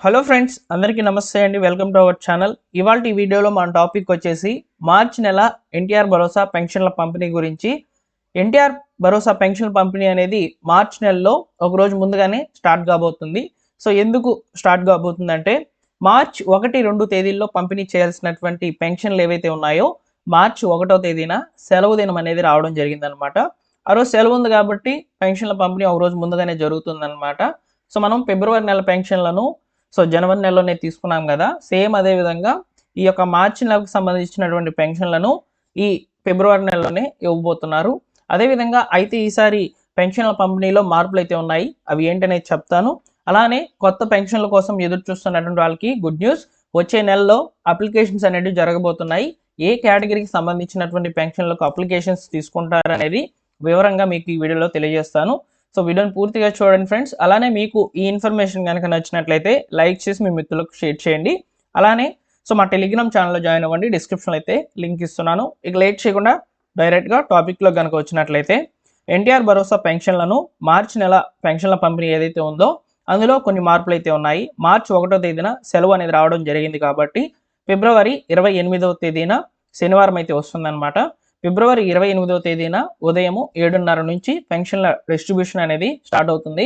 Hello friends, అందరికీ నమస్తే అండి. Welcome to our channel. ఇవాల్టి వీడియోలో మన టాపిక్ వచ్చేసి మార్చి నెల ఎన్టీఆర్ భరోసా పెన్షన్ల పంపిణీ గురించి. ఎన్టీఆర్ భరోసా పెన్షన్ పంపిణీ అనేది మార్చి నెలలో ఒక రోజు ముందుగానే స్టార్ట్ కాబోతుంది. సో ఎందుకు స్టార్ట్ కాబోతుందంటే మార్చ్ 1-2 తేదీల్లో పంపిణీ చేయాల్సినటువంటి పెన్షన్లు ఏవైతే ఉన్నాయో మార్చి 1వ తేదీన సెలవు దినం అనేది రావడం జరిగిందనమాట. ఆ రోజు సెలవు ఉంది కాబట్టి పెన్షన్ల పంపిణీ ఒక రోజు ముందుగానే జరుగుతుందన్నమాట. సో మనం ఫిబ్రవరి నెల పెన్షన్లను జనవరి నెలలోనే తీసుకున్నాం కదా, సేమ్ అదే విధంగా ఈ యొక్క మార్చి నెలకు సంబంధించినటువంటి పెన్షన్లను ఈ ఫిబ్రవరి నెలలోనే ఇవ్వబోతున్నారు. అదేవిధంగా అయితే ఈసారి పెన్షన్ల పంపిణీలో మార్పులు అయితే ఉన్నాయి. అవి ఏంటనేది చెప్తాను. అలానే కొత్త పెన్షన్ల కోసం ఎదురు చూస్తున్నటువంటి వాళ్ళకి గుడ్ న్యూస్. వచ్చే నెలలో అప్లికేషన్స్ అనేవి జరగబోతున్నాయి. ఏ కేటగిరీకి సంబంధించినటువంటి పెన్షన్లకు అప్లికేషన్స్ తీసుకుంటారనేది వివరంగా మీకు ఈ వీడియోలో తెలియజేస్తాను. సో వీడియోని పూర్తిగా చూడండి ఫ్రెండ్స్. అలానే మీకు ఈ ఇన్ఫర్మేషన్ కనుక నచ్చినట్లయితే లైక్ చేసి మీ మిత్రులకు షేర్ చేయండి. అలానే మా టెలిగ్రామ్ ఛానల్లో జాయిన్ అవ్వండి. డిస్క్రిప్షన్లో అయితే లింక్ ఇస్తున్నాను. ఇక లేట్ చేయకుండా డైరెక్ట్గా టాపిక్లో కనుక వచ్చినట్లయితే ఎన్టీఆర్ భరోసా పెన్షన్లను మార్చి నెల పెన్షన్ల పంపిణీ ఏదైతే ఉందో అందులో కొన్ని మార్పులు అయితే ఉన్నాయి. మార్చి 1వ తేదీన సెలవు అనేది రావడం జరిగింది కాబట్టి ఫిబ్రవరి 28వ తేదీన శనివారం అయితే వస్తుందన్నమాట. ఫిబ్రవరి 28వ తేదీన ఉదయం 7:30 నుంచి పెన్షన్ల డిస్ట్రిబ్యూషన్ అనేది స్టార్ట్ అవుతుంది.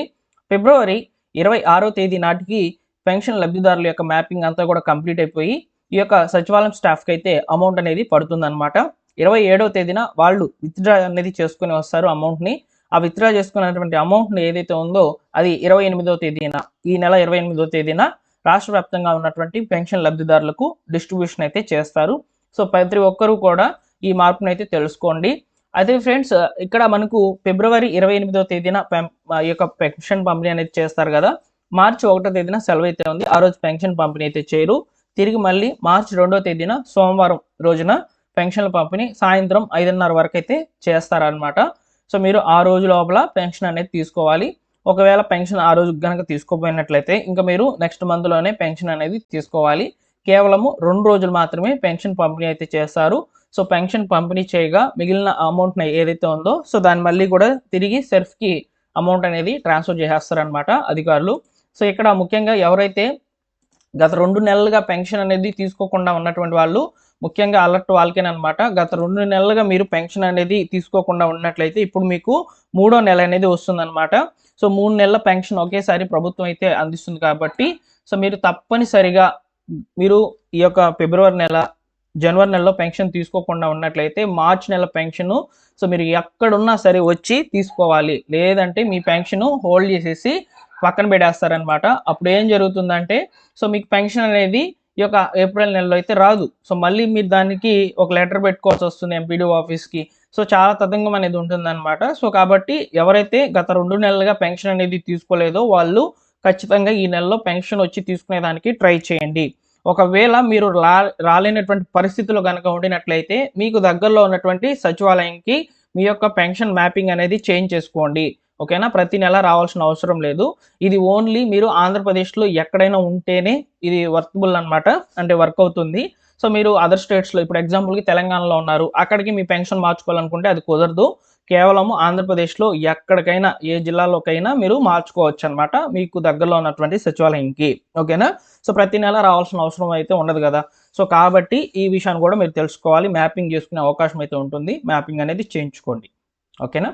ఫిబ్రవరి 26వ తేదీ నాటికి పెన్షన్ లబ్ధిదారుల యొక్క మ్యాపింగ్ అంతా కూడా కంప్లీట్ అయిపోయి ఈ యొక్క సచివాలయం స్టాఫ్కి అయితే అమౌంట్ అనేది పడుతుందన్నమాట. 27వ తేదీన వాళ్ళు విత్డ్రా అనేది చేసుకుని వస్తారు అమౌంట్ని. ఆ విత్డ్రా చేసుకున్నటువంటి అమౌంట్ని ఏదైతే ఉందో అది 28వ తేదీన, ఈ నెల 28వ తేదీన రాష్ట్ర వ్యాప్తంగా ఉన్నటువంటి పెన్షన్ లబ్ధిదారులకు డిస్ట్రిబ్యూషన్ అయితే చేస్తారు. సో ప్రతి ఒక్కరూ కూడా ఈ మార్పును అయితే తెలుసుకోండి. అయితే ఫ్రెండ్స్, ఇక్కడ మనకు ఫిబ్రవరి 28వ తేదీన ఈ యొక్క పెన్షన్ పంపిణీ అనేది చేస్తారు కదా. మార్చి 1వ తేదీన సెలవు అయితే ఉంది. ఆ రోజు పెన్షన్ పంపిణీ అయితే చేయరు. తిరిగి మళ్ళీ మార్చి 2వ తేదీన సోమవారం రోజున పెన్షన్ల పంపిణీ సాయంత్రం 5:30 వరకు అయితే చేస్తారనమాట. సో మీరు ఆ రోజు లోపల పెన్షన్ అనేది తీసుకోవాలి. ఒకవేళ పెన్షన్ ఆ రోజు కనుక తీసుకోపోయినట్లయితే ఇంకా మీరు నెక్స్ట్ మంత్లోనే పెన్షన్ అనేది తీసుకోవాలి. కేవలము 2 రోజులు మాత్రమే పెన్షన్ పంపిణీ అయితే చేస్తారు. సో పెన్షన్ పంపిణీ చేయగా మిగిలిన అమౌంట్ ఏదైతే ఉందో దాన్ని మళ్ళీ కూడా తిరిగి సెర్ఫ్కి అమౌంట్ అనేది ట్రాన్స్ఫర్ చేసేస్తారనమాట అధికారులు. సో ఇక్కడ ముఖ్యంగా ఎవరైతే గత 2 నెలలుగా పెన్షన్ అనేది తీసుకోకుండా ఉన్నటువంటి వాళ్ళు ముఖ్యంగా అలర్ట్ వాళ్ళకేనమాట. గత 2 నెలలుగా మీరు పెన్షన్ అనేది తీసుకోకుండా ఉన్నట్లయితే ఇప్పుడు మీకు 3వ నెల అనేది వస్తుందన్నమాట. సో 3 నెలల పెన్షన్ ఒకేసారి ప్రభుత్వం అయితే అందిస్తుంది కాబట్టి మీరు తప్పనిసరిగా మీరు ఈ యొక్క ఫిబ్రవరి నెల, జనవరి నెలలో పెన్షన్ తీసుకోకుండా ఉన్నట్లయితే మార్చి నెల పెన్షను మీరు ఎక్కడున్నా సరే వచ్చి తీసుకోవాలి. లేదంటే మీ పెన్షన్ హోల్డ్ చేసేసి పక్కన పెట్టేస్తారనమాట. అప్పుడు ఏం జరుగుతుందంటే మీకు పెన్షన్ అనేది ఈ యొక్క ఏప్రిల్ నెలలో అయితే రాదు. మళ్ళీ మీరు దానికి ఒక లెటర్ పెట్టుకోవాల్సి వస్తుంది ఎంపీడీఓ ఆఫీస్కి. చాలా తతంగం అనేది ఉంటుందన్నమాట. కాబట్టి ఎవరైతే గత 2 నెలలుగా పెన్షన్ అనేది తీసుకోలేదో వాళ్ళు ఖచ్చితంగా ఈ నెలలో పెన్షన్ వచ్చి తీసుకునేదానికి ట్రై చేయండి. ఒకవేళ మీరు రాలేనటువంటి పరిస్థితులు కనుక ఉండినట్లయితే మీకు దగ్గరలో ఉన్నటువంటి సచివాలయంకి మీ యొక్క పెన్షన్ మ్యాపింగ్ అనేది చేంజ్ చేసుకోండి. ఓకేనా? ప్రతి నెల రావాల్సిన అవసరం లేదు. ఇది ఓన్లీ మీరు ఆంధ్రప్రదేశ్లో ఎక్కడైనా ఉంటేనే ఇది వర్కబుల్ అనమాట, అంటే వర్క్ అవుతుంది. మీరు అదర్ స్టేట్స్లో ఇప్పుడు ఎగ్జాంపుల్కి తెలంగాణలో ఉన్నారు, అక్కడికి మీ పెన్షన్ మార్చుకోవాలనుకుంటే అది కుదరదు. కేవలము ఆంధ్రప్రదేశ్లో ఎక్కడికైనా ఏ జిల్లాలోకైనా మీరు మార్చుకోవచ్చు అనమాట మీకు దగ్గరలో ఉన్నటువంటి సచివాలయంకి. ఓకేనా? ప్రతి నెల రావాల్సిన అవసరం అయితే ఉండదు కదా. కాబట్టి ఈ విషయాన్ని కూడా మీరు తెలుసుకోవాలి. మ్యాపింగ్ చేసుకునే అవకాశం అయితే ఉంటుంది. మ్యాపింగ్ అనేది చేయించుకోండి. ఓకేనా?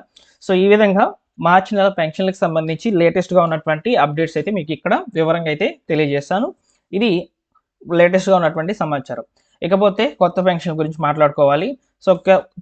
ఈ విధంగా మార్చి నెల పెన్షన్లకు సంబంధించి లేటెస్ట్గా ఉన్నటువంటి అప్డేట్స్ అయితే మీకు ఇక్కడ వివరంగా అయితే తెలియజేస్తాను. ఇది లేటెస్ట్గా ఉన్నటువంటి సమాచారం. ఇకపోతే కొత్త పెన్షన్ గురించి మాట్లాడుకోవాలి.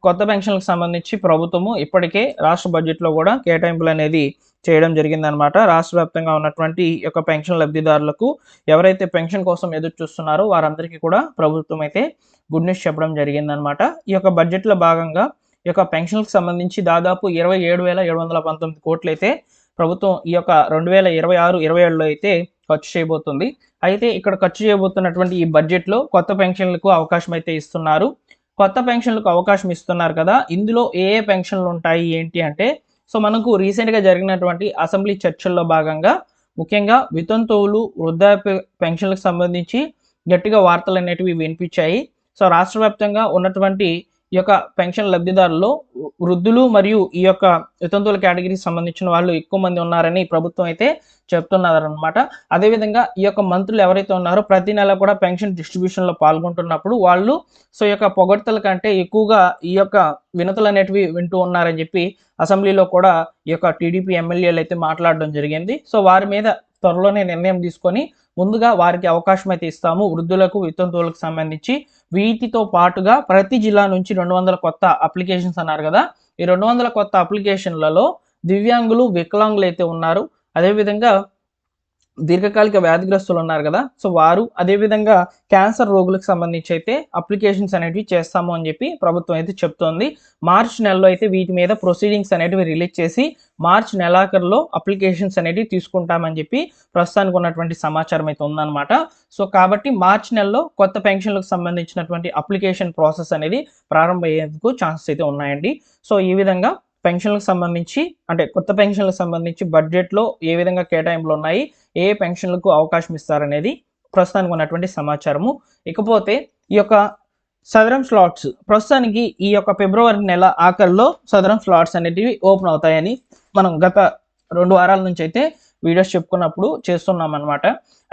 కొత్త పెన్షన్లకు సంబంధించి ప్రభుత్వము ఇప్పటికే రాష్ట్ర బడ్జెట్లో కూడా కేటాయింపులు అనేది చేయడం జరిగిందనమాట. రాష్ట్ర వ్యాప్తంగా ఉన్నటువంటి యొక్క పెన్షన్ లబ్ధిదారులకు ఎవరైతే పెన్షన్ కోసం ఎదురు చూస్తున్నారో వారందరికీ కూడా ప్రభుత్వం అయితే గుడ్ న్యూస్ చెప్పడం జరిగిందనమాట. ఈ యొక్క బడ్జెట్లో భాగంగా ఈ యొక్క పెన్షన్కి సంబంధించి దాదాపు 27,719 కోట్లు అయితే ప్రభుత్వం ఈ యొక్క 2026-27లో అయితే ఖర్చు చేయబోతుంది. అయితే ఇక్కడ ఖర్చు చేయబోతున్నటువంటి ఈ బడ్జెట్లో కొత్త పెన్షన్లకు అవకాశం అయితే ఇస్తున్నారు. కొత్త పెన్షన్లకు అవకాశం ఇస్తున్నారు కదా, ఇందులో ఏ పెన్షన్లు ఉంటాయి ఏంటి అంటే మనకు రీసెంట్గా జరిగినటువంటి అసెంబ్లీ చర్చల్లో భాగంగా ముఖ్యంగా వితంతువులు, వృద్ధాప్య పెన్షన్లకు సంబంధించి గట్టిగా వార్తలు అనేటివి వినిపించాయి. రాష్ట్ర వ్యాప్తంగా ఉన్నటువంటి ఈ యొక్క పెన్షన్ లబ్ధిదారుల్లో వృద్ధులు మరియు ఈ యొక్క వితంతువుల కేటగిరీకి సంబంధించిన వాళ్ళు ఎక్కువ మంది ఉన్నారని ప్రభుత్వం అయితే చెప్తున్నారనమాట. అదేవిధంగా ఈ యొక్క మంత్రులు ఎవరైతే ఉన్నారో ప్రతి నెల కూడా పెన్షన్ డిస్ట్రిబ్యూషన్లో పాల్గొంటున్నప్పుడు వాళ్ళు సో ఈ యొక్క పొగడ్తల కంటే ఎక్కువగా ఈ యొక్క వినతులు అనేటివి వింటూ ఉన్నారని చెప్పి అసెంబ్లీలో కూడా ఈ యొక్క టీడీపీ ఎమ్మెల్యేలు అయితే మాట్లాడడం జరిగింది. సో వారి మీద త్వరలోనే నిర్ణయం తీసుకొని ముందుగా వారికి అవకాశం అయితే ఇస్తాము వృద్ధులకు వితంతువులకు సంబంధించి. వీటితో పాటుగా ప్రతి జిల్లా నుంచి 200 కొత్త అప్లికేషన్స్ అన్నారు కదా, ఈ 200 కొత్త అప్లికేషన్లలో దివ్యాంగులు వికలాంగులు అయితే ఉన్నారు, అదేవిధంగా దీర్ఘకాలిక వ్యాధిగ్రస్తులు ఉన్నారు కదా, సో వారు అదేవిధంగా క్యాన్సర్ రోగులకు సంబంధించి అయితే అప్లికేషన్స్ అనేటివి చేస్తాము అని చెప్పి ప్రభుత్వం అయితే చెప్తోంది. మార్చ్ నెలలో అయితే వీటి మీద ప్రొసీడింగ్స్ అనేటివి రిలీజ్ చేసి మార్చ్ నెలాఖరులో అప్లికేషన్స్ అనేటివి తీసుకుంటామని చెప్పి ప్రస్తుతానికి ఉన్నటువంటి సమాచారం అయితే ఉందన్నమాట. సో కాబట్టి మార్చ్ నెలలో కొత్త పెన్షన్లకు సంబంధించినటువంటి అప్లికేషన్ ప్రాసెస్ అనేది ప్రారంభమయ్యేందుకు ఛాన్సెస్ అయితే ఉన్నాయండి. సో ఈ విధంగా పెన్షన్లకు సంబంధించి అంటే కొత్త పెన్షన్లకు సంబంధించి బడ్జెట్లో ఏ విధంగా కేటాయింపులు ఉన్నాయి, ఏ పెన్షన్లకు అవకాశం ఇస్తారనేది ప్రస్తుతానికి ఉన్నటువంటి సమాచారము. ఇకపోతే ఈ యొక్క సదరం స్లాట్స్ ప్రస్తుతానికి ఈ యొక్క ఫిబ్రవరి నెల ఆఖరిలో సదరం స్లాట్స్ అనేటివి ఓపెన్ అవుతాయని మనం గత 2 వారాల నుంచి అయితే వీడియోస్ చెప్పుకున్నప్పుడు చేస్తున్నాం అనమాట.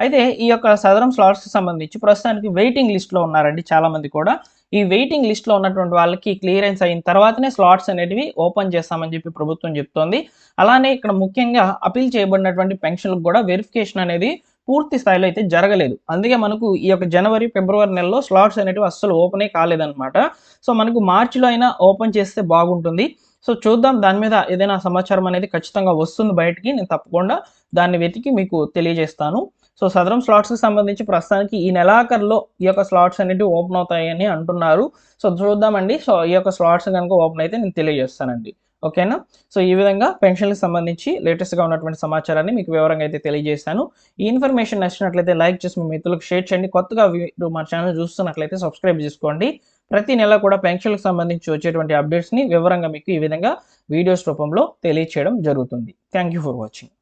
అయితే ఈ యొక్క సదరం స్లాట్స్కి సంబంధించి ప్రస్తుతానికి వెయిటింగ్ లిస్ట్లో ఉన్నారండి చాలామంది కూడా. ఈ వెయిటింగ్ లిస్ట్లో ఉన్నటువంటి వాళ్ళకి క్లియరెన్స్ అయిన తర్వాతనే స్లాట్స్ అనేటివి ఓపెన్ చేస్తామని చెప్పి ప్రభుత్వం చెప్తోంది. అలానే ఇక్కడ ముఖ్యంగా అపీల్ చేయబడినటువంటి పెన్షన్లకు కూడా వెరిఫికేషన్ అనేది పూర్తి స్థాయిలో అయితే జరగలేదు. అందుకే మనకు ఈ యొక్క జనవరి ఫిబ్రవరి నెలలో స్లాట్స్ అనేటివి అస్సలు ఓపెనే కాలేదన్నమాట. సో మనకు మార్చిలో అయినా ఓపెన్ చేస్తే బాగుంటుంది. సో చూద్దాం, దాని మీద ఏదైనా సమాచారం అనేది ఖచ్చితంగా వస్తుంది బయటికి, నేను తప్పకుండా దాన్ని వెతికి మీకు తెలియజేస్తాను. సో సదరం స్లాట్స్కి సంబంధించి ప్రస్తుతానికి ఈ నెలాఖరులో ఈ యొక్క స్లాట్స్ అనేవి ఓపెన్ అవుతాయని అంటున్నారు. సో చూద్దామండి. సో ఈ యొక్క స్లాట్స్ కనుక ఓపెన్ అయితే నేను తెలియజేస్తానండి. ఓకేనా? సో ఈ విధంగా పెన్షన్కి సంబంధించి లేటెస్ట్గా ఉన్నటువంటి సమాచారాన్ని మీకు వివరంగా అయితే తెలియజేశాను. ఈ ఇన్ఫర్మేషన్ నచ్చినట్లయితే లైక్ చేసి మీ మిత్రులకు షేర్ చేయండి. కొత్తగా మీరు మా ఛానల్ చూస్తున్నట్లయితే సబ్స్క్రైబ్ చేసుకోండి. ప్రతి నెల కూడా పెన్షన్లకు సంబంధించి వచ్చేటువంటి అప్డేట్స్ని వివరంగా మీకు ఈ విధంగా వీడియోస్ రూపంలో తెలియచేయడం జరుగుతుంది. Thank you for watching.